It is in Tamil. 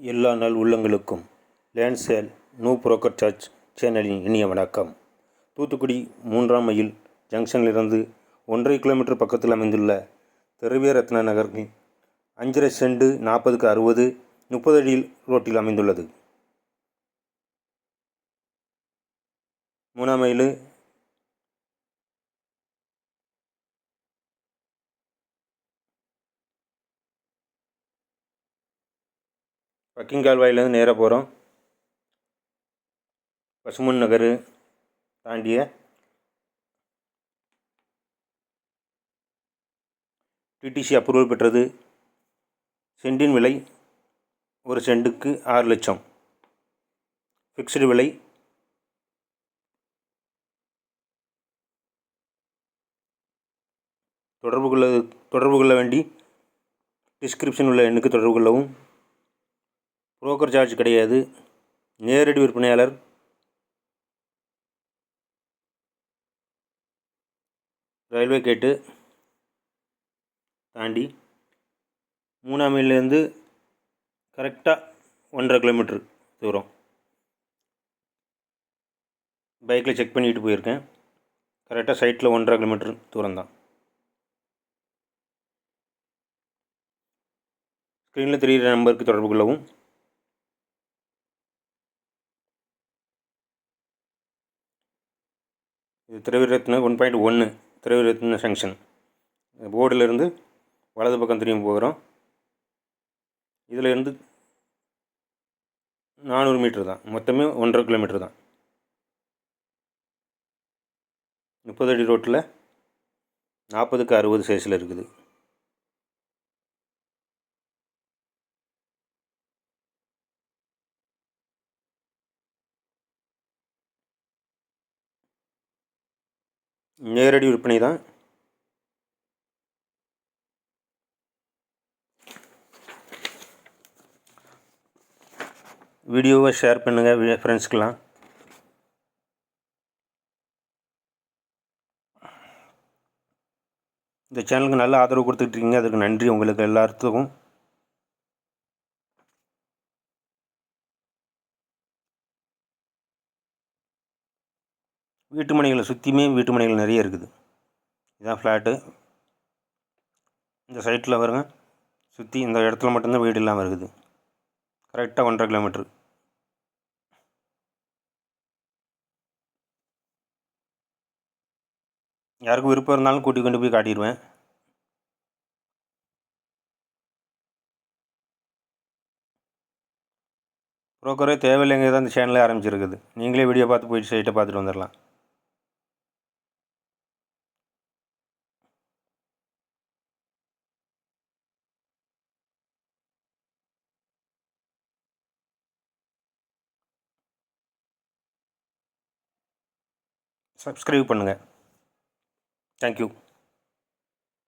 எல்லா நல் உள்ளங்களுக்கும் land sale new broker search சேனலின் இனிய வணக்கம். தூத்துக்குடி 3ஆம் மைல் ஜங்ஷனிலிருந்து 1.5 கிலோமீட்டர் பக்கத்தில் அமைந்துள்ள திரவிய ரத்ன நகரில் 5.5 சென்ட் 40க்கு 60 30 அடி ரோட்டில் அமைந்துள்ளது. 3ஆம் மைல் பக்கிங் கால்வாயிலேருந்து நேராக போகிறோம். பசுமன் நகர் தாண்டிய டிடிசி அப்ரூவல் பெற்றது. சென்டின் விலை 1 சென்ட்டுக்கு 6 லட்சம். ஃபிக்ஸ்டு விலை. தொடர்பு கொள்ள வேண்டி டிஸ்கிரிப்ஷன் உள்ள எண்ணுக்கு தொடர்பு கொள்ளவும். புரோக்கர் சார்ஜ் கிடையாது. நேரடி விற்பனையாளர். ரயில்வே கேட்டு தாண்டி 3ஆம் மைல்லேருந்து கரெக்டாக 1.5 கிலோமீட்டர் தூரம் பைக்கில் செக் பண்ணிட்டு போயிருக்கேன். கரெக்டாக சைட்டில் 1.5 கிலோமீட்டர் தூரம் தான். ஸ்க்ரீனில் தெரிகிற நம்பருக்கு தொடர்பு கொள்ளவும். இது திரவிரத்ன 1.1 திரவிரத்ன ஜங்ஷன். போர்டிலிருந்து வலது பக்கம் திரும்பி போகிறோம். இதில் இருந்து 400 மீட்டர் தான். மொத்தமே 1.5 கிலோமீட்டர் தான். 30 அடி ரோட்டில் 40க்கு 60 சைஸில் இருக்குது. நேரடி விற்பனை தான். வீடியோவை ஷேர் பண்ணுங்கள் ஃப்ரெண்ட்ஸ்க்கெலாம். இந்த சேனலுக்கு நல்ல ஆதரவு கொடுத்துட்ருக்கீங்க, அதுக்கு நன்றி உங்களுக்கு எல்லாத்துக்கும். வீட்டு மனைகளை சுற்றியுமே வீட்டு மனைகள் நிறைய இருக்குது. இதுதான் ஃப்ளாட்டு. இந்த சைட்டில் வருங்க, சுற்றி இந்த இடத்துல மட்டும்தான் வீடு இல்லாமல் இருக்குது. கரெக்டாக 1.5 கிலோமீட்ரு. யாருக்கும் விருப்பம் இருந்தாலும் கூட்டி கொண்டு போய் காட்டிடுவேன். புரோக்கரே தேவையில்லைங்க தான் இந்த சேனலே ஆரம்பிச்சிருக்குது. நீங்களே வீடியோ பார்த்து போயிட்டு சைட்டை பார்த்துட்டு வந்துடலாம். சப்ஸ்கிரைப் பண்ணுங்கள். தேங்க்யூ.